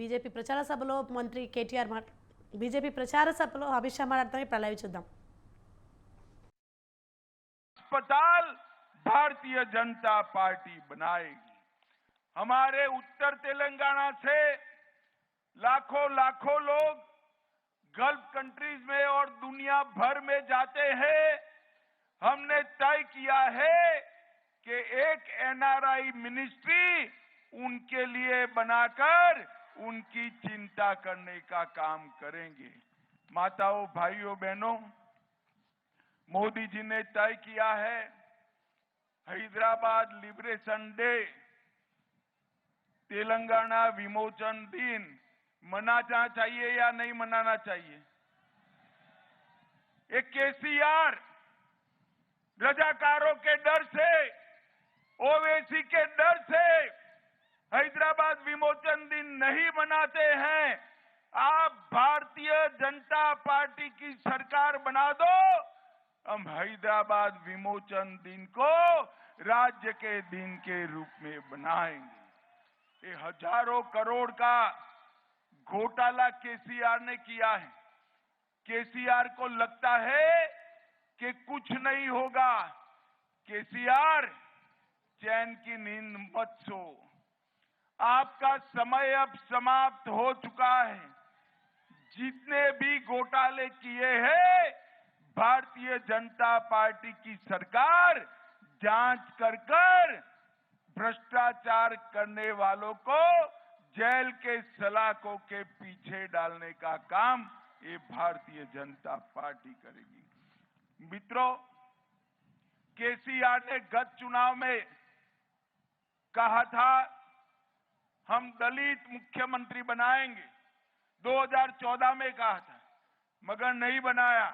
BJP ప్రచార సభలో మంత్రి కేటీఆర్ బీజేపీ ప్రచార సభలో అమిత్ షా మాట్లాడతారు. ఇప్పుడు లైవ్ చూద్దాం. अस्पताल भारतीय जनता पार्टी बनाएगी। हमारे उत्तर तेलंगाना से लाखों लाखों लोग गल्फ कंट्रीज में और दुनिया भर में जाते हैं। हमने तय किया है कि एक एनआरआई मिनिस्ट्री उनके लिए बनाकर उनकी चिंता करने का काम करेंगे। माताओं, भाइयों, बहनों, मोदी जी ने तय किया है हैदराबाद लिबरेशन डे, तेलंगाना विमोचन दिन मनाना चाहिए या नहीं मनाना चाहिए? एक केसीआर रजाकारों के डर से, ओवैसी के डर से हैदराबाद विमोचन दिन नहीं मनाते हैं। आप भारतीय जनता पार्टी की सरकार बना दो, हम हैदराबाद विमोचन दिन को राज्य के दिन के रूप में बनाएंगे। ये हजारों करोड़ का घोटाला केसीआर ने किया है। केसीआर को लगता है कि कुछ नहीं होगा। केसीआर, चैन की नींद मत सो। आपका समय अब समाप्त हो चुका है। जितने भी घोटाले किए हैं भारतीय जनता पार्टी की सरकार जांच कर भ्रष्टाचार करने वालों को जेल के सलाखों के पीछे डालने का काम ये भारतीय जनता पार्टी करेगी। मित्रों, केसीआर ने गत चुनाव में कहा था हम दलित मुख्यमंत्री बनाएंगे। 2014 में कहा था, मगर नहीं बनाया।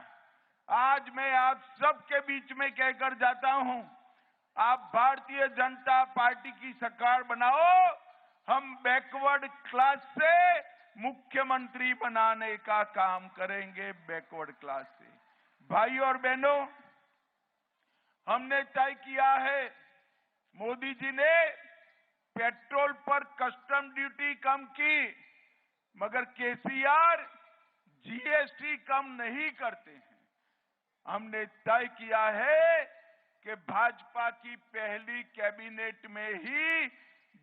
आज मैं आप सबके बीच में कहकर जाता हूं, आप भारतीय जनता पार्टी की सरकार बनाओ, हम बैकवर्ड क्लास से मुख्यमंत्री बनाने का काम करेंगे। बैकवर्ड क्लास से भाइयों और बहनों, हमने तय किया है, मोदी जी ने पेट्रोल पर कस्टम ड्यूटी कम की, मगर केसीआर जीएसटी कम नहीं करते हैं। हमने तय किया है कि भाजपा की पहली कैबिनेट में ही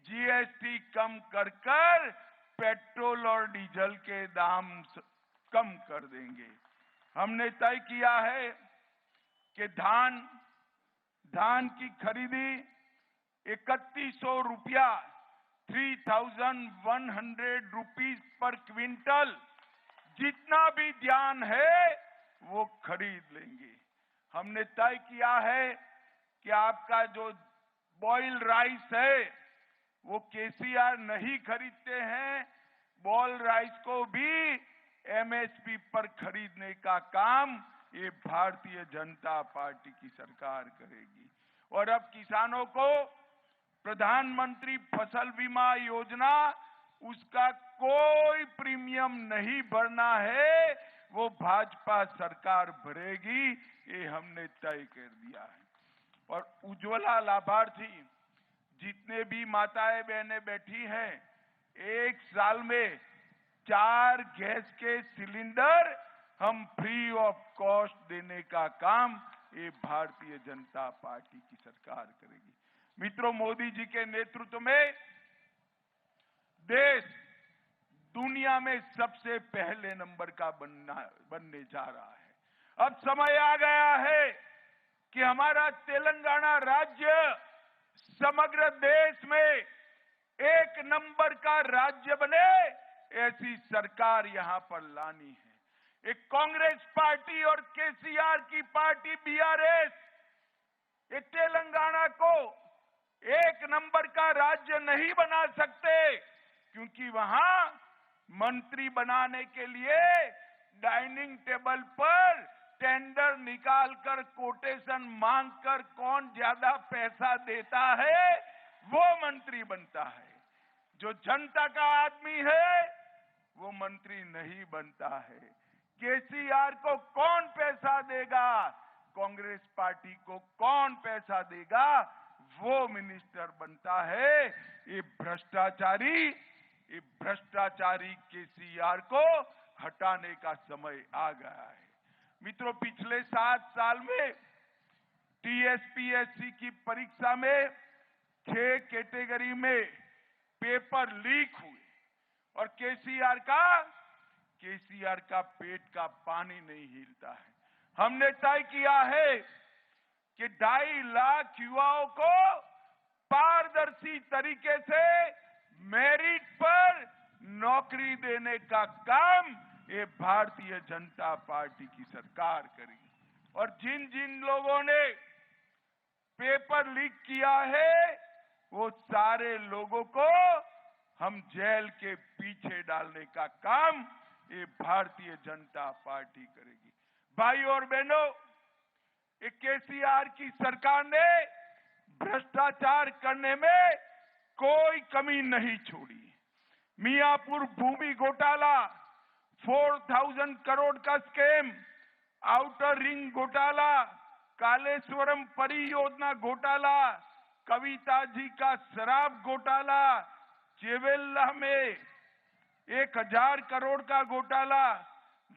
जीएसटी कम कर पेट्रोल और डीजल के दाम कम कर देंगे। हमने तय किया है कि धान की खरीदी 3100 रुपया 3100 रुपीज पर क्विंटल, जितना भी धान है वो खरीद लेंगे। हमने तय किया है कि आपका जो बॉइल राइस है वो केसीआर नहीं खरीदते हैं, बॉइल राइस को भी एमएसपी पर खरीदने का काम ये भारतीय जनता पार्टी की सरकार करेगी। और अब किसानों को प्रधानमंत्री फसल बीमा योजना, उसका कोई प्रीमियम नहीं भरना है, वो भाजपा सरकार भरेगी, ये हमने तय कर दिया है। और उज्ज्वला लाभार्थी जितने भी माताएं बहनें बैठी हैं, 1 साल में 4 गैस के सिलेंडर हम फ्री ऑफ कॉस्ट देने का काम ये भारतीय जनता पार्टी की सरकार करेगी। मित्रों, मोदी जी के नेतृत्व में देश दुनिया में सबसे पहले नंबर का बनने जा रहा है। अब समय आ गया है कि हमारा तेलंगाना राज्य समग्र देश में 1 नंबर का राज्य बने, ऐसी सरकार यहां पर लानी है। एक कांग्रेस पार्टी और केसीआर की पार्टी बीआरएस ये तेलंगाना को 1 नंबर का राज्य नहीं बना सकते, क्योंकि वहां मंत्री बनाने के लिए डाइनिंग टेबल पर टेंडर निकालकर कोटेशन मांगकर कौन ज्यादा पैसा देता है वो मंत्री बनता है। जो जनता का आदमी है वो मंत्री नहीं बनता है। केसीआर को कौन पैसा देगा, कांग्रेस पार्टी को कौन पैसा देगा, वो मिनिस्टर बनता है। ये भ्रष्टाचारी, ये भ्रष्टाचारी केसीआर को हटाने का समय आ गया है। मित्रों, पिछले 7 साल में टीएसपीएससी की परीक्षा में 6 कैटेगरी में पेपर लीक हुए और केसीआर का पेट का पानी नहीं हिलता है। हमने तय किया है कि 2.5 लाख युवाओं को पारदर्शी तरीके से मेरिट पर नौकरी देने का काम ये भारतीय जनता पार्टी की सरकार करेगी। और जिन जिन लोगों ने पेपर लीक किया है वो सारे लोगों को हम जेल के पीछे डालने का काम ये भारतीय जनता पार्टी करेगी। भाई और बहनों, ये केसीआर की सरकार ने भ्रष्टाचार करने में कोई कमी नहीं छोड़ी। मियापुर भूमि घोटाला, 4000 करोड़ का स्कैम, आउटर रिंग घोटाला, कालेश्वरम परियोजना घोटाला, कविता जी का शराब घोटाला, चेवेल्ला में 1000 करोड़ का घोटाला,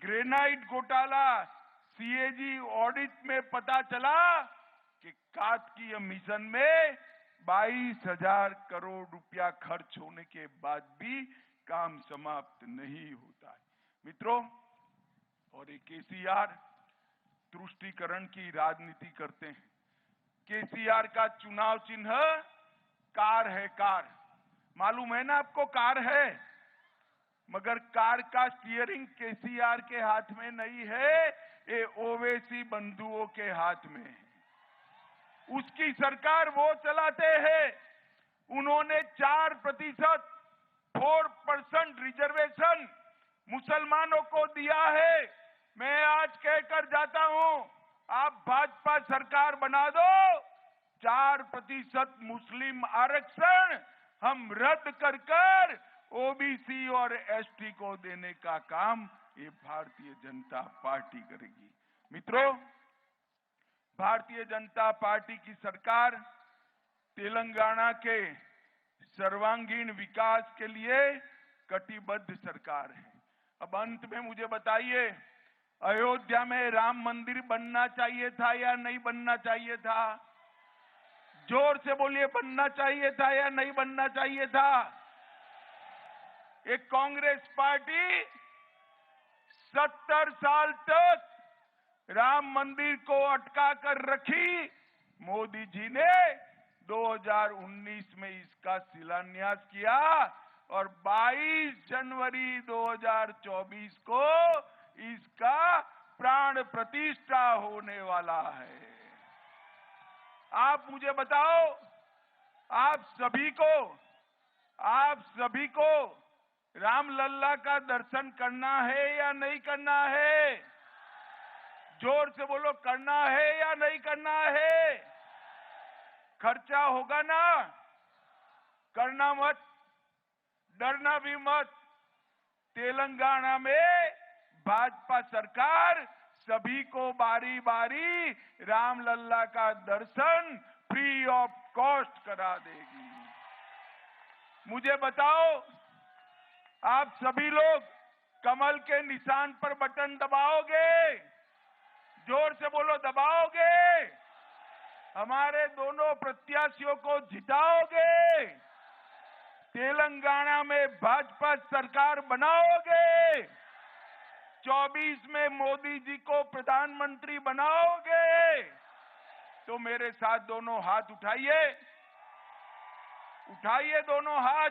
ग्रेनाइट घोटाला, सीएजी ऑडिट में पता चला कि कार्तिकीय मिशन में 22,000 करोड़ रुपया खर्च होने के बाद भी काम समाप्त नहीं होता है। मित्रों, और ये केसीआर तुष्टीकरण की राजनीति करते हैं। केसीआर का चुनाव चिन्ह कार है। कार मालूम है ना आपको? कार है, मगर कार का स्टीयरिंग केसीआर के हाथ में नहीं है, ये ओवैसी बंधुओं के हाथ में है। उसकी सरकार वो चलाते हैं। उन्होंने 4% रिजर्वेशन मुसलमानों को दिया है। मैं आज कहकर जाता हूं, आप भाजपा सरकार बना दो, 4% मुस्लिम आरक्षण हम रद्द कर ओबीसी और एसटी को देने का काम ये भारतीय जनता पार्टी करेगी। मित्रों, भारतीय जनता पार्टी की सरकार तेलंगाना के सर्वांगीण विकास के लिए कटिबद्ध सरकार है। अब अंत में मुझे बताइए, अयोध्या में राम मंदिर बनना चाहिए था या नहीं बनना चाहिए था? जोर से बोलिए, बनना चाहिए था या नहीं बनना चाहिए था? एक कांग्रेस पार्टी 70 साल तक राम मंदिर को अटका कर रखी। मोदी जी ने 2019 में इसका शिलान्यास किया और 22 जनवरी 2024 को इसका प्राण प्रतिष्ठा होने वाला है। आप मुझे बताओ, आप सभी को रामलल्ला का दर्शन करना है या नहीं करना है? जोर से बोलो, करना है या नहीं करना है? खर्चा होगा ना? करना मत, डरना भी मत। तेलंगाना में भाजपा सरकार सभी को बारी बारी रामलल्ला का दर्शन फ्री ऑफ कॉस्ट करा देगी। मुझे बताओ, आप सभी लोग कमल के निशान पर बटन दबाओगे? जोर से बोलो, दबाओगे? हमारे दोनों प्रत्याशियों को जिताओगे? तेलंगाना में भाजपा सरकार बनाओगे? 24 में मोदी जी को प्रधानमंत्री बनाओगे? तो मेरे साथ दोनों हाथ उठाइए, उठाइए दोनों हाथ,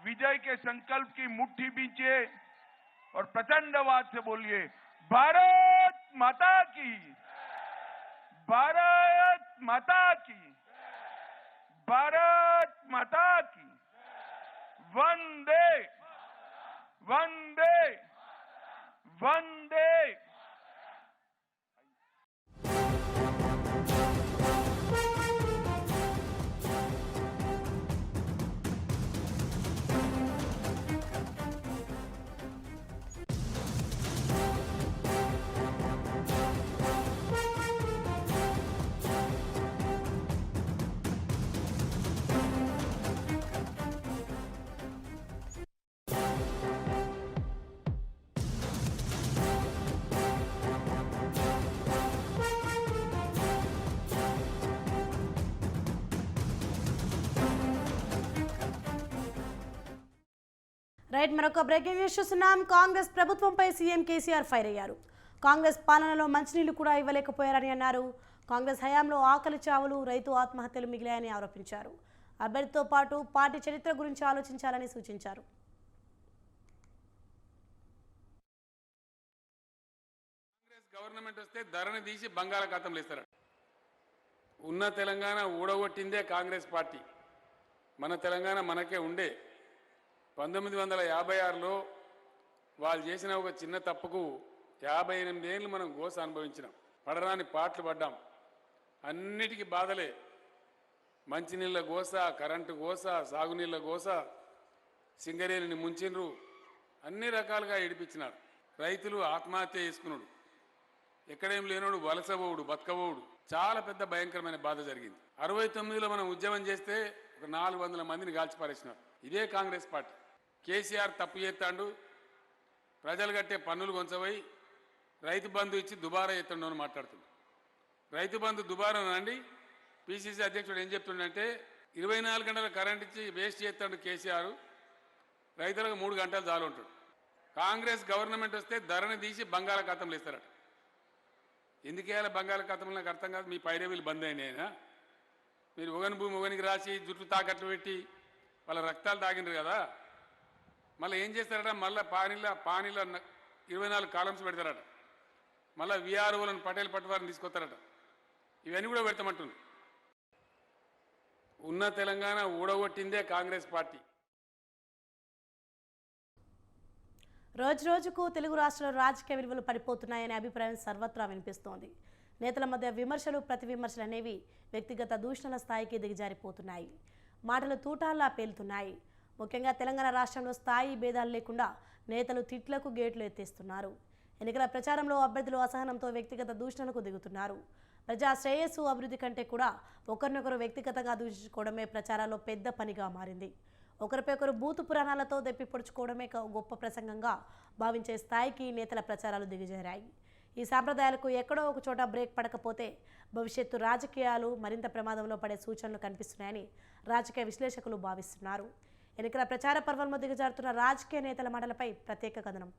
विजय के संकल्प की मुट्ठी बींचिए और प्रचंड आवाज से बोलिए, भारत माता की, भारत माता की, भारत माता की, वंदे वंदे वंदे। రైట్, మరొక బ్రేకింగ్ న్యూస్ చూస్తున్నాం. కాంగ్రెస్ ప్రభుత్వంపై సీఎం కేసీఆర్ ఫైర్ అయ్యారు. కాంగ్రెస్ పాలనలో మంచినీళ్లు కూడా ఇవ్వలేకపోయారని అన్నారు. కాంగ్రెస్ హయాంలో ఆకలి చావులు, రైతు ఆత్మహత్యలు మిగిలాయని ఆరోపించారు. అభ్యర్థితో పాటు పార్టీ చరిత్ర గురించి ఆలోచించాలని సూచించారు. కాంగ్రెస్ గవర్నమెంట్ వస్తే ధరని తీసి బంగాళాఖాతంలో ఇస్తారు. ఉన్న తెలంగాణ ఊడగొట్టిందే కాంగ్రెస్ పార్టీ. మన తెలంగాణ మనకే ఉండే 1956లో వాళ్ళు చేసిన ఒక చిన్న తప్పుకు 58 ఏళ్ళు మనం గోస అనుభవించినాం. పడరాని పాటలు పడ్డాం. అన్నిటికీ బాధలే. మంచినీళ్ళ గోస, కరెంటు గోస, సాగునీళ్ళ గోస, సింగరేణిని ముంచిండ్రు, అన్ని రకాలుగా ఏడిపించినారు. రైతులు ఆత్మహత్య చేసుకున్నాడు, ఎక్కడేం లేనోడు వలసబోవుడు, బతకబోవుడు, చాలా పెద్ద భయంకరమైన బాధ జరిగింది. 69లో మనం ఉద్యమం చేస్తే ఒక 400 మందిని కాల్చిపారేసినారు. ఇదే కాంగ్రెస్ పార్టీ. కేసీఆర్ తప్పు చేస్తాడు, ప్రజలు కట్టే పన్నులు కొంచపోయి రైతు బంధు ఇచ్చి దుబారా చేస్తాడు అని మాట్లాడుతుంది. రైతు బంధు దుబారా అండి. పిసిసి అధ్యక్షుడు ఏం చెప్తుండంటే 24 గంటల కరెంట్ ఇచ్చి వేస్ట్ చేస్తాడు కేసీఆర్, రైతులకు 3 గంటలు చాలు ఉంటాడు. కాంగ్రెస్ గవర్నమెంట్ వస్తే ధరని తీసి బంగాళాఖాతంలో ఇస్తారట. ఎందుకేయాలి బంగాళాఖాతంలో నాకు అర్థం కాదు. మీ పైరవీలు బంద్ అయినాయినా? మీరు ఒకని భూమి ఒకనికి రాసి జుట్లు తాకట్లు పెట్టి వాళ్ళ రక్తాలు తాగినారు కదా, మళ్ళీ ఏం చేస్తారట? మళ్ళీ పానీలో 24 కాలమ్స్ పెడతారట. మళ్ళీ విఆర్ఓలను పటేల్ పట్టువారిని తీసుకొస్తారట. ఇవన్నీ కూడా పెడతామంటుంది. ఉన్న తెలంగాణ ఊడగొట్టిందే కాంగ్రెస్ పార్టీ. రోజు రోజుకు తెలుగు రాష్ట్రాల రాజకీయ విలువలు పడిపోతున్నాయనే అభిప్రాయం సర్వత్రా వినిపిస్తోంది. నేతల మధ్య విమర్శలు, ప్రతి విమర్శలు అనేవి వ్యక్తిగత దూషణల స్థాయికి దిగజారిపోతున్నాయి. మాటలు తూటాల్లా పేలుతున్నాయి. ముఖ్యంగా తెలంగాణ రాష్ట్రంలో స్థాయి భేదాలు లేకుండా నేతలు తిట్లకు గేట్లు ఎత్తేస్తున్నారు. ఎన్నికల ప్రచారంలో అభ్యర్థులు అసహనంతో వ్యక్తిగత దూషణలకు దిగుతున్నారు. ప్రజా శ్రేయస్సు, అభివృద్ధి కంటే కూడా ఒకరినొకరు వ్యక్తిగతంగా దూషించుకోవడమే ప్రచారాల్లో పెద్ద పనిగా మారింది. ఒకరిపై ఒకరు బూతు పురాణాలతో దెప్పి పొడుచుకోవడమే గొప్ప ప్రసంగంగా భావించే స్థాయికి నేతల ప్రచారాలు దిగజారాయి. ఈ సాంప్రదాయాలకు ఎక్కడో ఒక చోట బ్రేక్ పడకపోతే భవిష్యత్తు రాజకీయాలు మరింత ప్రమాదంలో పడే సూచనలు కనిపిస్తున్నాయని రాజకీయ విశ్లేషకులు భావిస్తున్నారు. ఎన్నికల ప్రచార పర్వంలో దిగజారుతున్న రాజకీయ నేతల మాటలపై ప్రత్యేక కథనం.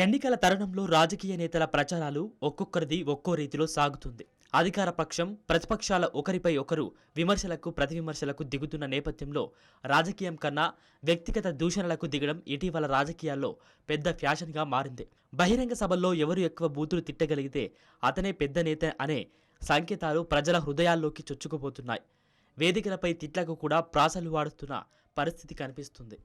ఎన్నికల తరుణంలో రాజకీయ నేతల ప్రచారాలు ఒక్కొక్కరిది ఒక్కో రీతిలో సాగుతుంది. అధికార పక్షం, ప్రతిపక్షాల ఒకరిపై ఒకరు విమర్శలకు, ప్రతి విమర్శలకు దిగుతున్న నేపథ్యంలో రాజకీయం కన్నా వ్యక్తిగత దూషణలకు దిగడం ఇటీవల రాజకీయాల్లో పెద్ద ఫ్యాషన్గా మారింది. బహిరంగ సభల్లో ఎవరు ఎక్కువ బూతులు తిట్టగలిగితే అతనే పెద్ద నేత అనే సంకేతాలు ప్రజల హృదయాల్లోకి చొచ్చుకుపోతున్నాయి. వేదికలపై తిట్లకు కూడా ప్రాసలు వాడుతున్న పరిస్థితి కనిపిస్తుంది.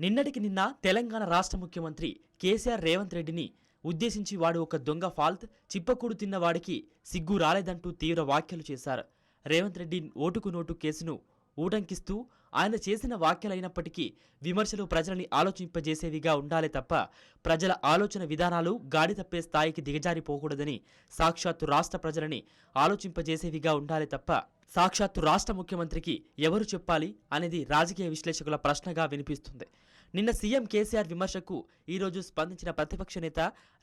నిన్నటికి నిన్న తెలంగాణ రాష్ట్ర ముఖ్యమంత్రి కేసీఆర్ రేవంత్ రెడ్డిని ఉద్దేశించి వాడు ఒక దొంగ ఫాల్త్, చిప్పకూడు తిన్నవాడికి సిగ్గు రాలేదంటూ తీవ్ర వ్యాఖ్యలు చేశారు. రేవంత్ రెడ్డి ఓటుకు నోటు కేసును ఊటంకిస్తూ ఆయన చేసిన వ్యాఖ్యలైనప్పటికీ విమర్శలు ప్రజలని ఆలోచింపజేసేవిగా ఉండాలి తప్ప ప్రజల ఆలోచన విధానాలు గాడి తప్పే స్థాయికి దిగజారిపోకూడదని, సాక్షాత్తు రాష్ట్ర ప్రజలని ఆలోచింపజేసేవిగా ఉండాలి తప్ప సాక్షాత్తు రాష్ట్ర ముఖ్యమంత్రికి ఎవరు చెప్పాలి అనేది రాజకీయ విశ్లేషకుల ప్రశ్నగా వినిపిస్తుంది. నిన్న సీఎం కేసీఆర్ విమర్శకు ఈరోజు స్పందించిన ప్రతిపక్ష నేత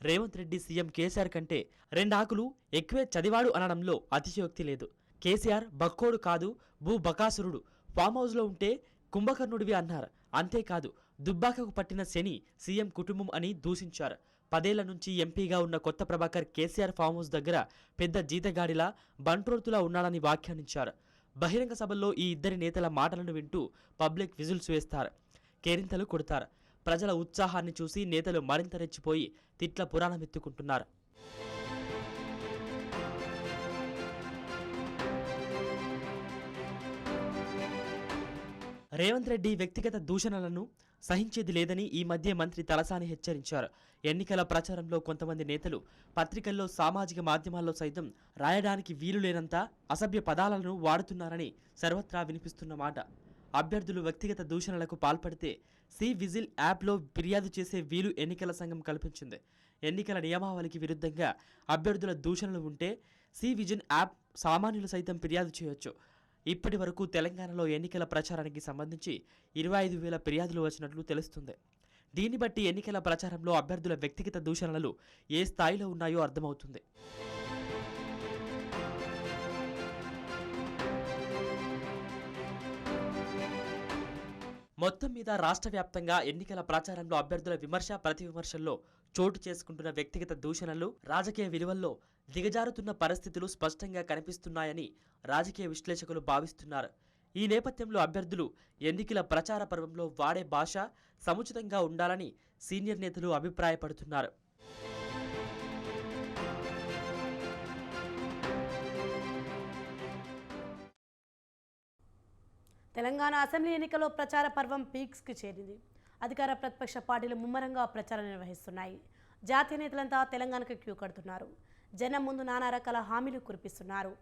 రేవంత్ రెడ్డి సీఎం కేసీఆర్ కంటే 2 ఆకులు ఎక్కువే చదివాడు అనడంలో అతిశయోక్తి లేదు. కేసీఆర్ బక్కోడు కాదు, భూ బకాసురుడు, ఫామ్ హౌస్లో ఉంటే కుంభకర్ణుడివి అన్నారు. అంతేకాదు దుబ్బాకకు పట్టిన శని సీఎం కుటుంబం అని దూషించారు. 10 ఏళ్ల నుంచి ఎంపీగా ఉన్న కొత్త ప్రభాకర్ కేసీఆర్ ఫామ్ హౌస్ దగ్గర పెద్ద జీతగాడిలా, బంట్రోతులా ఉన్నాడని వ్యాఖ్యానించారు. బహిరంగ సభల్లో ఈ ఇద్దరి నేతల మాటలను వింటూ పబ్లిక్ విజిల్స్ వేస్తారు, కేరింతలు కొడతారు. ప్రజల ఉత్సాహాన్ని చూసి నేతలు మరింత రెచ్చిపోయి తిట్ల పురాణమెత్తుకుంటున్నారు. రేవంత్ రెడ్డి వ్యక్తిగత దూషణలను సహించేది లేదని ఈ మధ్య మంత్రి తలసాని హెచ్చరించారు. ఎన్నికల ప్రచారంలో కొంతమంది నేతలు పత్రికల్లో, సామాజిక మాధ్యమాల్లో సైతం రాయడానికి వీలు లేనంత అసభ్య పదాలను వాడుతున్నారని సర్వత్రా వినిపిస్తున్న మాట. అభ్యర్థులు వ్యక్తిగత దూషణలకు పాల్పడితే సి విజిల్ యాప్లో ఫిర్యాదు చేసే వీలు ఎన్నికల సంఘం కల్పించింది. ఎన్నికల నియమావళికి విరుద్ధంగా అభ్యర్థుల దూషణలు ఉంటే సి విజిల్ యాప్ సామాన్యులు సైతం ఫిర్యాదు చేయొచ్చు. ఇప్పటి వరకు తెలంగాణలో ఎన్నికల ప్రచారానికి సంబంధించి 25,000 ఫిర్యాదులు వచ్చినట్లు తెలుస్తుంది. దీన్ని బట్టి ఎన్నికల ప్రచారంలో అభ్యర్థుల వ్యక్తిగత దూషణలు ఏ స్థాయిలో ఉన్నాయో అర్థమవుతుంది. మొత్తం మీద రాష్ట్ర వ్యాప్తంగా ఎన్నికల ప్రచారంలో అభ్యర్థుల విమర్శ ప్రతి విమర్శల్లో చోటు చేసుకుంటున్న వ్యక్తిగత దూషణలు రాజకీయ విలువల్లో దిగజారుతున్న పరిస్థితులు స్పష్టంగా కనిపిస్తున్నాయని రాజకీయ విశ్లేషకులు భావిస్తున్నారు. ఈ నేపథ్యంలో అభ్యర్థులు ఎన్నికల ప్రచార పర్వంలో వాడే భాష సముచితంగా ఉండాలని సీనియర్ నేతలు అభిప్రాయపడుతున్నారు. తెలంగాణ అసెంబ్లీ ఎన్నికల్లో ప్రచార పర్వం పీక్స్కి చేరింది. అధికార ప్రతిపక్ష పార్టీలు ముమ్మరంగా ప్రచారం నిర్వహిస్తున్నాయి. జాతీయ నేతలంతా తెలంగాణకు క్యూ కడుతున్నారు. జనం ముందు నానా రకాల హామీలు కురిపిస్తున్నారు.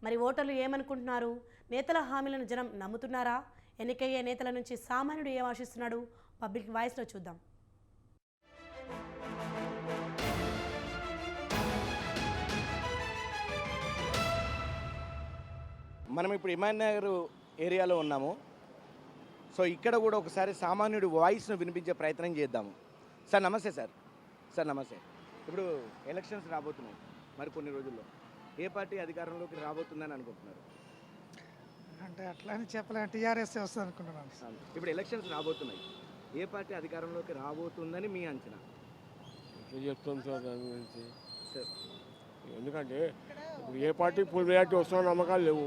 మరి ఓటర్లు ఏమనుకుంటున్నారు? నేతల హామీలను జనం నమ్ముతున్నారా? ఎన్నికయ్యే నేతల నుంచి సామాన్యుడు ఏం ఆశిస్తున్నాడు? పబ్లిక్ వాయిస్లో చూద్దాం. మనం ఇప్పుడు ఇమాన్ నగర్ ఏరియాలో ఉన్నాము. సో ఇక్కడ కూడా ఒకసారి సామాన్యుడి వాయిస్ను వినిపించే ప్రయత్నం చేద్దాము. సార్ నమస్తే. సార్ నమస్తే. ఇప్పుడు ఎలక్షన్స్ రాబోతున్నాయి మరి కొన్ని రోజుల్లో. ఏ పార్టీ అధికారంలోకి రాబోతుందని అనుకుంటున్నారు? అంటే అట్లా అని చెప్పలేను, టీఆర్ఎస్ వస్తుంది అనుకుంటున్నాను. ఇప్పుడు ఎలక్షన్స్ రాబోతున్నాయి, ఏ పార్టీ అధికారంలోకి రాబోతుందని మీ అంచనా? ఎట్లా చెప్తాం సార్ దాని గురించి? సార్ ఎందుకంటే ఇప్పుడు ఏ పార్టీ ఫుల్ మెజార్టీ వస్తున్న నమ్మకాలు లేవు.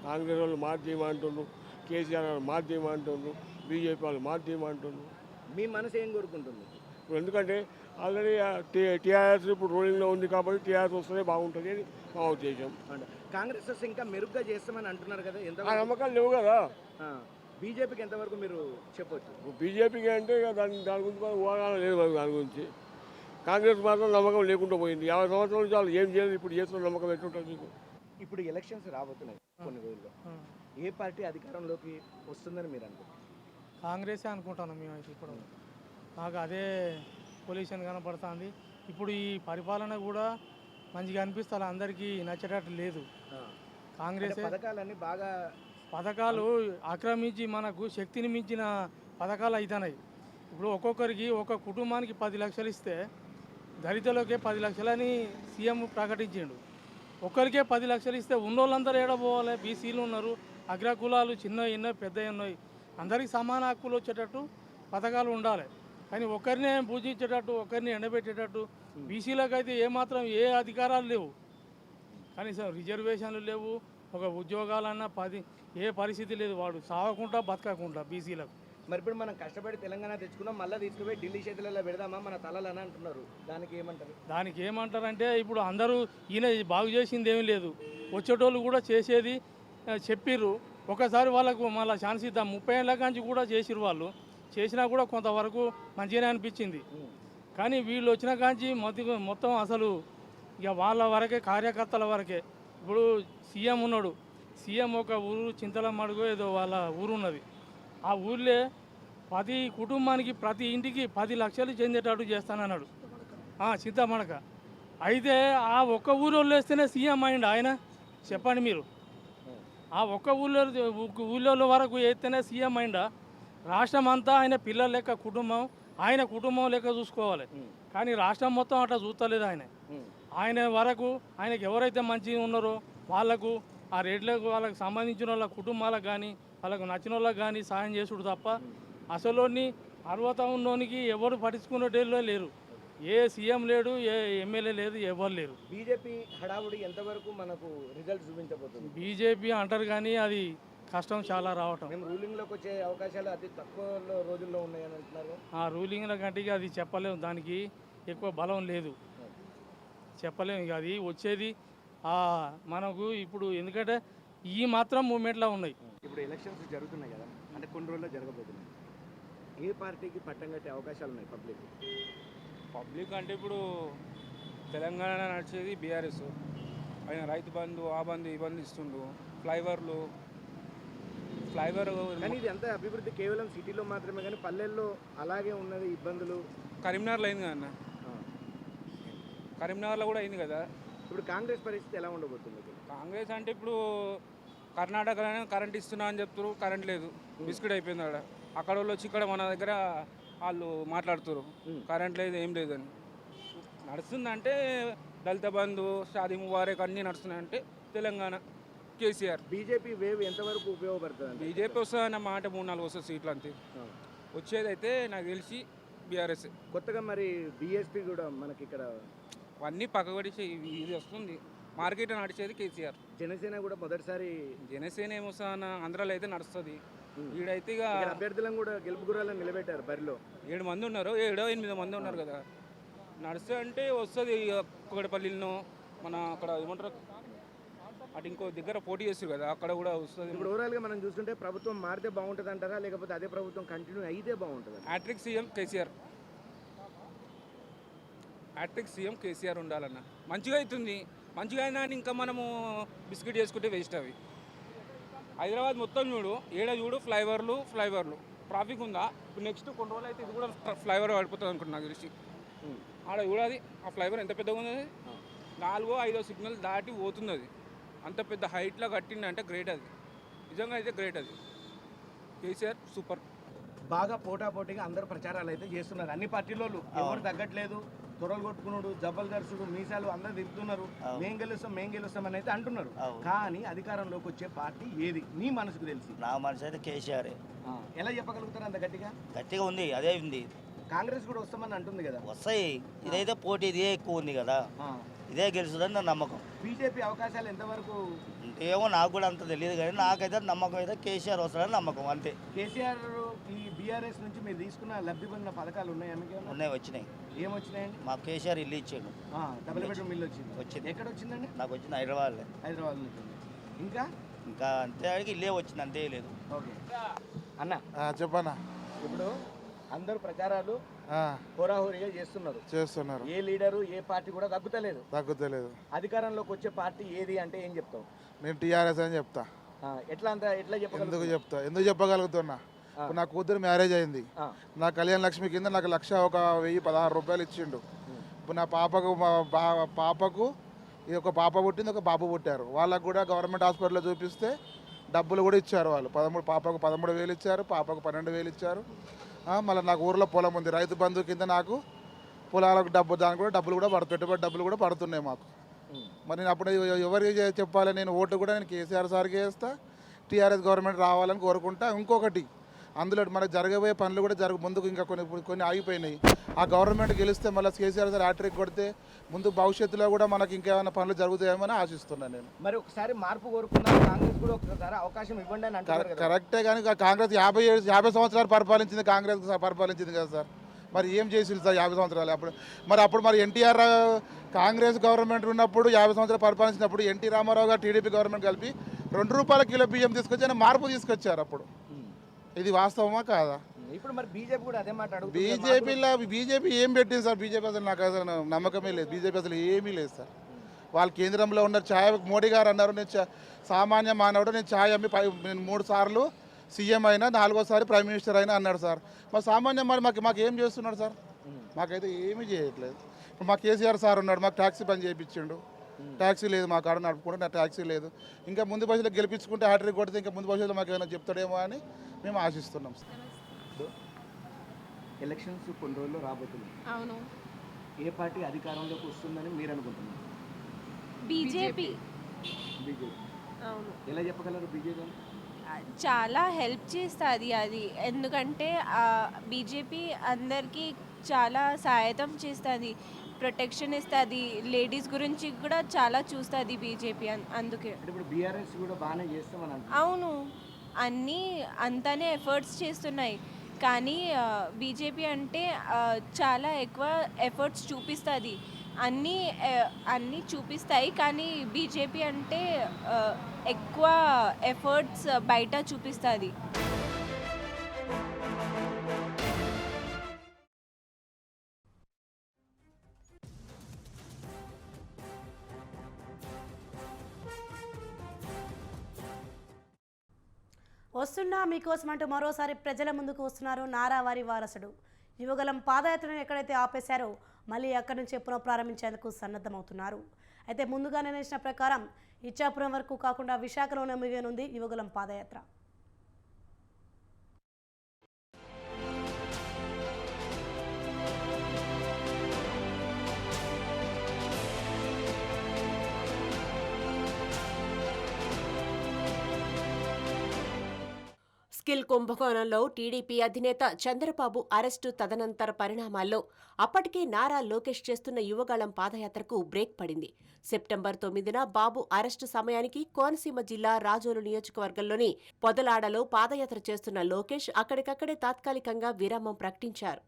కాంగ్రెస్ వాళ్ళు మార్చేయమంటున్నారు, కేసీఆర్ వాళ్ళు మార్చేయమంటున్నారు, బీజేపీ వాళ్ళు మార్చేయమంటున్నారు. మీ మనసు ఏం కోరుకుంటుంది? ఇప్పుడు ఎందుకంటే ఆల్రెడీ టీఆర్ఎస్ ఇప్పుడు రూలింగ్లో ఉంది కాబట్టి టీఆర్ఎస్ వస్తేనే బాగుంటుంది అని మా ఉద్దేశం. కాంగ్రెస్ వస్తే ఇంకా మెరుగ్గా చేస్తామని అంటున్నారు కదా, ఎంత ఆ నమ్మకాలు లేవు కదా. బీజేపీకి ఎంతవరకు మీరు చెప్పొచ్చు? బీజేపీకి అంటే ఇక దాని గురించి ఊహాగానం లేదు మనకు. దాని గురించి కాంగ్రెస్ మాత్రం నమ్మకం లేకుండా పోయింది. 50 సంవత్సరాల నుంచి వాళ్ళు ఏం చేయలేదు, ఇప్పుడు చేస్తున్న నమ్మకం ఎట్లుంటుంది మీకు? ఇప్పుడు ఎలక్షన్స్ రాబోతున్నాయి కొన్ని రోజుల్లో, ఏ పార్టీ అధికారంలోకి వస్తుందని మీరు అనుకుంటున్నారు? కాంగ్రెసే అనుకుంటాను మేమైతే. ఇప్పుడు నాకు అదే పొల్యూషన్ కనపడుతుంది. ఇప్పుడు ఈ పరిపాలన కూడా మంచిగా అనిపిస్తుంది, అందరికీ నచ్చేటట్టు లేదు. కాంగ్రెస్ పథకాలన్నీ బాగా పథకాలు ఆక్రమించి మనకు శక్తిని మించిన పథకాలు అవుతున్నాయి. ఇప్పుడు ఒక్కొక్కరికి ఒక కుటుంబానికి 10 లక్షలు ఇస్తే దళితులకే 10 లక్షలని సీఎం ప్రకటించిండు. ఒక్కరికే 10 లక్షలు ఇస్తే ఉన్నోళ్ళందరూ ఏడబోవాలి? బీసీలు ఉన్నారు, అగ్రకులాలు చిన్నవి ఉన్నాయి, పెద్దవి ఉన్నాయి, అందరికీ సమాన హక్కులు వచ్చేటట్టు పథకాలు ఉండాలి. కానీ ఒకరినే పూజించేటట్టు, ఒకరిని ఎండబెట్టేటట్టు బీసీలకు అయితే ఏమాత్రం ఏ అధికారాలు లేవు, కనీసం రిజర్వేషన్లు లేవు, ఒక ఉద్యోగాలన్నా ఏ పరిస్థితి లేదు. వాడు సాగకుండా బతకకుండా బీసీలకు. మరి ఇప్పుడు మనం కష్టపడి తెలంగాణ తెచ్చుకున్నాం, మళ్ళీ తీసుకుపోయి ఢిల్లీ చేతులలో పెడదామా మన తలలు అని అంటున్నారు. దానికి ఏమంటారు? దానికి ఏమంటారంటే ఇప్పుడు అందరూ ఈయన బాగు చేసింది ఏమీ లేదు, వచ్చేటోళ్ళు కూడా చేసేది చెప్పిర్రు. ఒకసారి వాళ్ళకు మళ్ళీ ఛాన్స్ ఇద్దాం. 30 ఏళ్ళ కాంచి కూడా చేసిరు, వాళ్ళు చేసినా కూడా కొంతవరకు మంచిగానే అనిపించింది. కానీ వీళ్ళు వచ్చిన కాంచి మొత్తం అసలు ఇక వాళ్ళ వరకే, కార్యకర్తల వరకే. ఇప్పుడు సీఎం ఉన్నాడు, సీఎం ఒక ఊరు చింతలమడుగు ఏదో వాళ్ళ ఊరు ఉన్నది. ఆ ఊర్లే ప్రతి కుటుంబానికి ప్రతి ఇంటికి 10 లక్షలు చెందేటట్టు చేస్తానన్నాడు, చింతమడక. అయితే ఆ ఒక్క ఊళ్ళో వేస్తేనే సీఎం అయిండు ఆయన, చెప్పండి మీరు. ఆ ఒక్క ఊళ్ళో వరకు వేస్తేనే సీఎం అయిందా? రాష్ట్రం అంతా ఆయన పిల్లల లెక్క కుటుంబం, ఆయన కుటుంబం లెక్క చూసుకోవాలి. కానీ రాష్ట్రం మొత్తం అట్లా చూస్తలేదు ఆయన వరకు. ఆయనకు ఎవరైతే మంచిగా ఉన్నారో వాళ్ళకు, ఆ రేట్లకు వాళ్ళకి సంబంధించిన వాళ్ళ కుటుంబాలకు కానీ వాళ్ళకు నచ్చిన వాళ్ళకి కానీ సాయం చేసుడు తప్ప అసలుని అర్హత ఉన్నోనికి ఎవరు పట్టించుకునేటోళ్ళే లేరు. ఏ సీఎం లేడు, ఏ ఎమ్మెల్యే లేదు, ఎవరు లేరు. బీజేపీ హడావుడి ఎంతవరకు మనకు రిజల్ట్ చూపించబోతుంది? బీజేపీ అంటారు కానీ అది కష్టం చాలా రావటం. మేము రూలింగ్లోకి వచ్చే అవకాశాలు అతి తక్కువ రోజుల్లో ఉన్నాయని అంటున్నారు. ఆ రూలింగ్ల కంటే అది చెప్పలేము, దానికి ఎక్కువ బలం లేదు, చెప్పలేము. ఇక అది వచ్చేది మనకు ఇప్పుడు, ఎందుకంటే ఈ మాత్రం మూమెంట్లో ఉన్నాయి. ఇప్పుడు ఎలక్షన్స్ జరుగుతున్నాయి కదా, అంటే కొన్ని రోజుల్లో జరగబోతున్నాయి. ఏ పార్టీకి పట్టం కట్టే అవకాశాలు ఉన్నాయి పబ్లిక్ అంటే ఇప్పుడు తెలంగాణ నడిచేది బీఆర్ఎస్. ఆయన రైతు బంధు, ఆ బంధు, ఈ బంధు ఇస్తుండు, ఫ్లైవర్ కానీ ఇది అంత అభివృద్ధి కేవలం సిటీలో మాత్రమే, కానీ పల్లెల్లో అలాగే ఉన్నది ఇబ్బందులు. కరీంనగర్లో అయింది కదా అన్న, కరీంనగర్లో కూడా అయింది కదా. ఇప్పుడు కాంగ్రెస్ పరిస్థితి ఎలా ఉండబోతుంది? కాంగ్రెస్ అంటే ఇప్పుడు కర్ణాటకలోనే కరెంట్ ఇస్తున్నా అని చెప్తారు, కరెంట్ లేదు, బిస్కెట్ అయిపోయింది అక్కడ. అక్కడ వాళ్ళు వచ్చి ఇక్కడ మన దగ్గర వాళ్ళు మాట్లాడుతారు కరెంట్ లేదు ఏం లేదని. నడుస్తుందంటే దళిత బంధు, షాదీ ముబారక్ అన్నీ నడుస్తున్నాయంటే తెలంగాణ కేసీఆర్. బీజేపీ వేవ్ ఎంతవరకు ఉపయోగపడుతుంది? బీజేపీ వస్తుందన్న మాట 3-4 వస్తుంది సీట్లు అంతే. వచ్చేదైతే నాకు తెలిసి బీఆర్ఎస్. కొత్తగా మరి బీఎస్పీ కూడా మనకి ఇక్కడ అన్నీ పక్కబడి ఇది వస్తుంది. మార్కెట్ నడిచేది కేసీఆర్. జనసేన కూడా మొదటిసారి జనసేన ఏమొస్తుందన్న ఆంధ్రాలో అయితే నడుస్తుంది. ఈడైతే ఇక ఇక్కడ అభ్యర్థులను కూడా గెలుపు గుర్రాలను నిలబెట్టారు బరిలో. 7 మంది ఉన్నారు, 7-8 మంది ఉన్నారు కదా. నడుస్తే అంటే వస్తుంది. కుకటపల్లిలో మన అక్కడ ఏమంటారు అటు ఇంకో దగ్గర పోటీ చేస్తారు కదా, అక్కడ కూడా వస్తుంది. ఇప్పుడు ఓవరాల్గా మనం చూస్తుంటే ప్రభుత్వం మారితే బాగుంటుంది అంటారా, లేకపోతే అదే ప్రభుత్వం కంటిన్యూ అయితే బాగుంటుందా? Hattrick CM KCR. Hattrick CM KCR ఉండాలన్న. మంచిగా అవుతుంది. మంచిగా అయినా ఇంకా మనము బిస్కెట్ చేసుకుంటే వేస్ట్ అవి. హైదరాబాద్ మొత్తం చూడు, చూడు ఫ్లైఓవర్లు ట్రాఫిక్ ఉందా. ఇప్పుడు నెక్స్ట్ కొన్ని రోజులు అయితే ఇది కూడా ఫ్లైఓవర్ పడిపోతుంది అనుకుంటున్నా నాకు తెలిసి. ఆడ చూడాలి ఆ ఫ్లైఓవర్ ఎంత పెద్దగా ఉంది. 4-5 సిగ్నల్ దాటి పోతుంది అది. అంత పెద్ద హైట్లో కట్టిందంటే గ్రేట్ అది. నిజంగా అయితే గ్రేట్ అది. కేసీఆర్ సూపర్. బాగా పోటాపోటీగా అందరూ ప్రచారాలు అయితే చేస్తున్నారు. అన్ని పార్టీలో ఎవరు తగ్గట్లేదు. త్వరలు కొట్టుకున్నాడు, జబర్దస్తుడు, మీసాలు అందరూ తిరుగుతున్నారు. మేం గెలుస్తాం అని అయితే అంటున్నారు. కానీ అధికారంలోకి వచ్చే పార్టీ ఏది నీ మనసుకు తెలిసి? నా మనసు అయితే కేసీఆర్. ఎలా చెప్పగలుగుతారు అంత గట్టిగా? గట్టిగా ఉంది, అదే ఉంది. కాంగ్రెస్ కూడా వస్తామని అంటుంది కదా. వస్తాయి, ఇదైతే పోటీ ఇదే ఎక్కువ ఉంది కదా, ఇదే గెలుస్తుందని నా నమ్మకం. బీజేపీ అవకాశాలు ఎంతవరకు? ఏమో నాకు కూడా అంత తెలియదు కానీ నాకైతే నమ్మకం అయితే కేసీఆర్ వస్తాడని నమ్మకం అంతే. కేసీఆర్ ఈ బీఆర్ఎస్ నుంచి మీరు తీసుకున్న లబ్ధి పొందిన పథకాలు ఉన్నాయా మీకు? ఉన్నాయి, వచ్చినాయి. ఏమొచ్చినాయండి? మాకు కేసీఆర్ ఇల్లు ఇచ్చాడు. డబుల్ బెడ్రూమ్ ఇల్లు వచ్చింది. వచ్చింది. ఎక్కడ వచ్చిందండి? నాకు వచ్చింది హైదరాబాద్లో. హైదరాబాద్ నుంచి. ఇంకా ఇంకా అంతే, అడిగి ఇల్లే వచ్చింది, అంతే లేదు. ఓకే అన్న చెప్పన్నా. ఇప్పుడు అందరూ ప్రచారాలు హోరాహోరీగా చేస్తున్నారు. ఏ లీడరు ఏ పార్టీ కూడా తగ్గుతలేదు. అధికారంలోకి వచ్చే పార్టీ ఏది అంటే ఏం చెప్తావు? నేను టీఆర్ఎస్ అని చెప్తా. ఎట్లా ఎందుకు చెప్పగలుగుతున్నా? నా కూతురు మ్యారేజ్ అయింది. నా కళ్యాణ లక్ష్మి కింద నాకు 1,1016 రూపాయలు ఇచ్చిండు. ఇప్పుడు నా పాపకు ఇది ఒక పాప పుట్టింది, ఒక బాబు పుట్టారు. వాళ్ళకు కూడా గవర్నమెంట్ హాస్పిటల్లో చూపిస్తే డబ్బులు కూడా ఇచ్చారు. వాళ్ళు పాపకు 13,000 ఇచ్చారు, పాపకు 12,000 ఇచ్చారు. మళ్ళీ నాకు ఊర్లో పొలం ఉంది, రైతు బంధు కింద నాకు పొలాలకు దానికి కూడా డబ్బులు కూడా పెట్టుబడి డబ్బులు కూడా పడుతున్నాయి మాకు. మరి నేను అప్పుడు ఎవరికి చెప్పాలి? నేను ఓటు కూడా నేను కేసీఆర్ సార్కి వేస్తా, టీఆర్ఎస్ గవర్నమెంట్ రావాలని కోరుకుంటా. ఇంకొకటి, అందులో మనకు జరగబోయే పనులు కూడా ముందుకు ఇంకా కొన్ని ఆగిపోయినాయి. ఆ గవర్నమెంట్ గెలిస్తే మళ్ళీ కేసీఆర్ సార్ హ్యాట్రిక్ కొడితే ముందు భవిష్యత్తులో కూడా మనకి ఇంకేమైనా పనులు జరుగుతాయేమో ఆశిస్తున్నాను నేను. మరి ఒకసారి మార్పు కోరుకున్నా, కాంగ్రెస్ కూడా ఒకసారి అవకాశం ఇవ్వండి అని అంటారు. కరెక్టే, కానీ కాంగ్రెస్ 50 సంవత్సరాలు పరిపాలించింది, కాంగ్రెస్ పరిపాలించింది కదా సార్. మరి ఏం చేసింది సార్ 50 సంవత్సరాలు? అప్పుడు ఎన్టీఆర్ కాంగ్రెస్ గవర్నమెంట్ ఉన్నప్పుడు 50 సంవత్సరాలు పరిపాలించినప్పుడు ఎన్టీ రామారావు గారు టీడీపీ గవర్నమెంట్ కలిపి 2 రూపాయల కిలో బియ్యం తీసుకొచ్చి ఆయన మార్పు తీసుకొచ్చారు. అప్పుడు ఇది వాస్తవమా కాదా? ఇప్పుడు మరి బీజేపీ కూడా అదే మాట అడుగుతుంది. బీజేపీ ఏం పెట్టింది సార్? బీజేపీ అసలు నాకు అసలు నమ్మకమే లేదు. బీజేపీ అసలు ఏమీ లేదు సార్. వాళ్ళు కేంద్రంలో ఉన్న మోడీ గారు అన్నారు, నేను సామాన్య మానవుడు, నేను ఛాయ్ అమ్మి 3 సార్లు సీఎం అయినా, 4వ సారి ప్రైమ్ మినిస్టర్ అయినా అన్నాడు సార్. మరి సామాన్య మాకు ఏం చేస్తున్నాడు సార్? మాకైతే ఏమీ చేయట్లేదు. ఇప్పుడు మా కేసీఆర్ సార్ ఉన్నాడు, మాకు ట్యాక్సీ బంద్ చేయించిండు. ట్యాక్సీ లేదు మా కాడ, నడుపుకుంటే నా ట్యాక్సీ లేదు. ఇంకా ముందు బస్సులో గెలిపించుకుంటే హ్యాట్రిక్ కొడితే ఇంకా ముందు బస్సులో మాకు ఏమైనా చెప్తాడేమో అని మేము ఆశిస్తున్నాం సార్. ఎలక్షన్స్ కొన్ని రోజుల్లో రాబోతున్నాయి. అవును. ఏ పార్టీ అధికారంలోకి వస్తుందని మీరు అనుకుంటున్నారు? బీజేపీ. అవును. ఎలా చెప్పగలరు బీజేపీ? చాలా హెల్ప్ చేస్తుంది అది. ఎందుకంటే బీజేపీ అందరికీ చాలా సహాయతం చేస్తుంది, ప్రొటెక్షన్ ఇస్తుంది, లేడీస్ గురించి కూడా చాలా చూస్తుంది బీజేపీ. అందుకే ఇప్పుడు బీఆర్ఎస్ కూడా బాగానే చేస్తామని. అవును, అన్నీ అంతానే ఎఫర్ట్స్ చేస్తున్నాయి. కానీ బీజేపీ అంటే చాలా ఎక్కువ ఎఫర్ట్స్ చూపిస్తుంది, అన్నీ చూపిస్తాయి. కానీ బీజేపీ అంటే ఎక్కువ ఎఫర్ట్స్ బయట చూపిస్తుంది. వస్తున్నా మీకోసం అంటూ మరోసారి ప్రజల ముందుకు వస్తున్నారు నారావారి వారసుడు. యువగలం పాదయాత్రను ఎక్కడైతే ఆపేశారో మళ్ళీ అక్కడి నుంచే పునఃప్రారంభించేందుకు సన్నద్ధమవుతున్నారు. అయితే ముందుగా నిర్ణయించిన ప్రకారం ఇచ్చాపురం వరకు కాకుండా విశాఖలోనే ముగియనుంది యువగలం పాదయాత్ర. స్కిల్ కుంభకోణంలో టీడీపీ అధినేత చంద్రబాబు అరెస్టు తదనంతర పరిణామాల్లో అప్పటికే నారా లోకేష్ చేస్తున్న యువగళం పాదయాత్రకు బ్రేక్ పడింది. సెప్టెంబర్ 9న బాబు అరెస్టు సమయానికి కోనసీమ జిల్లా రాజోలు నియోజకవర్గంలోని పొదలాడలో పాదయాత్ర చేస్తున్న లోకేష్ అక్కడికక్కడే తాత్కాలికంగా విరామం ప్రకటించారు.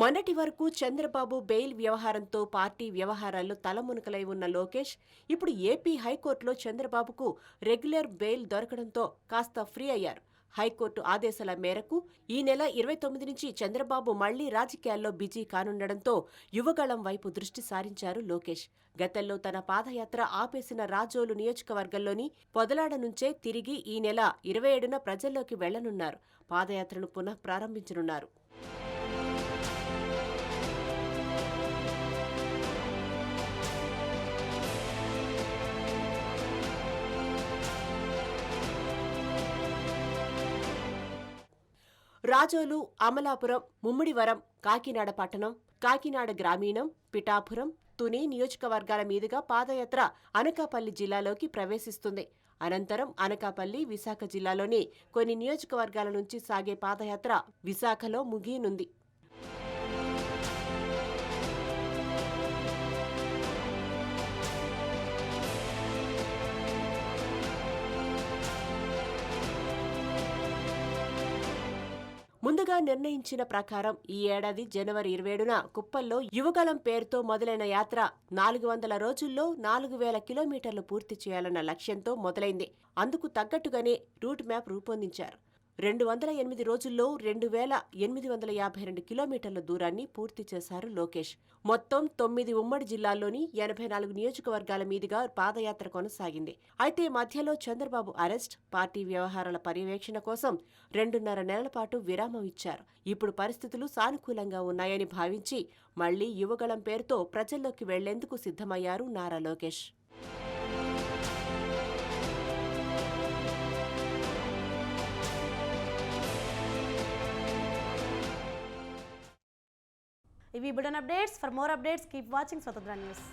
మొన్నటి వరకు చంద్రబాబు బెయిల్ వ్యవహారంతో పార్టీ వ్యవహారాల్లో తలమునకలై ఉన్న లోకేష్ ఇప్పుడు ఏపీ హైకోర్టులో చంద్రబాబుకు రెగ్యులర్ బెయిల్ దొరకడంతో కాస్త ఫ్రీ అయ్యారు. హైకోర్టు ఆదేశాల మేరకు ఈ నెల 29 నుంచి చంద్రబాబు మళ్లీ రాజకీయాల్లో బిజీ కానుండడంతో యువగళం వైపు దృష్టి సారించారు లోకేష్. గతంలో తన పాదయాత్ర ఆపేసిన రాజోలు నియోజకవర్గంలోని పొదలాడ నుంచే తిరిగి ఈ నెల 27న ప్రజల్లోకి వెళ్లనున్నారు. పాదయాత్రను పునః ప్రారంభించనున్నారు. రాజోలు, అమలాపురం, ముమ్మిడివరం, కాకినాడ పట్టణం, కాకినాడ గ్రామీణం, పిఠాపురం, తుని నియోజకవర్గాల మీదుగా పాదయాత్ర అనకాపల్లి జిల్లాలోకి ప్రవేశిస్తుంది. అనంతరం అనకాపల్లి, విశాఖ జిల్లాలోని కొన్ని నియోజకవర్గాల నుంచి సాగే పాదయాత్ర విశాఖలో ముగియనుంది. ముందుగా నిర్ణయించిన ప్రకారం ఈ ఏడాది జనవరి 27న కుప్పంలో యువగళం పేరుతో మొదలైన యాత్ర 400 రోజుల్లో 4000 కిలోమీటర్లు పూర్తి చేయాలన్న లక్ష్యంతో మొదలైంది. అందుకు తగ్గట్టుగానే రూట్ మ్యాప్ రూపొందించారు. 208 రోజుల్లో 2852 కిలోమీటర్ల దూరాన్ని పూర్తి చేశారు లోకేష్. మొత్తం 9 ఉమ్మడి జిల్లాల్లోని 84 నియోజకవర్గాల మీదుగా పాదయాత్ర కొనసాగింది. అయితే మధ్యలో చంద్రబాబు అరెస్ట్, పార్టీ వ్యవహారాల పర్యవేక్షణ కోసం 2.5 నెలల పాటు విరామం ఇచ్చారు. ఇప్పుడు పరిస్థితులు సానుకూలంగా ఉన్నాయని భావించి మళ్లీ యువగళం పేరుతో ప్రజల్లోకి వెళ్లేందుకు సిద్ధమయ్యారు నారా లోకేష్. ఇవి bulletin updates. For more updates keep watching స్వతంత్ర న్యూస్.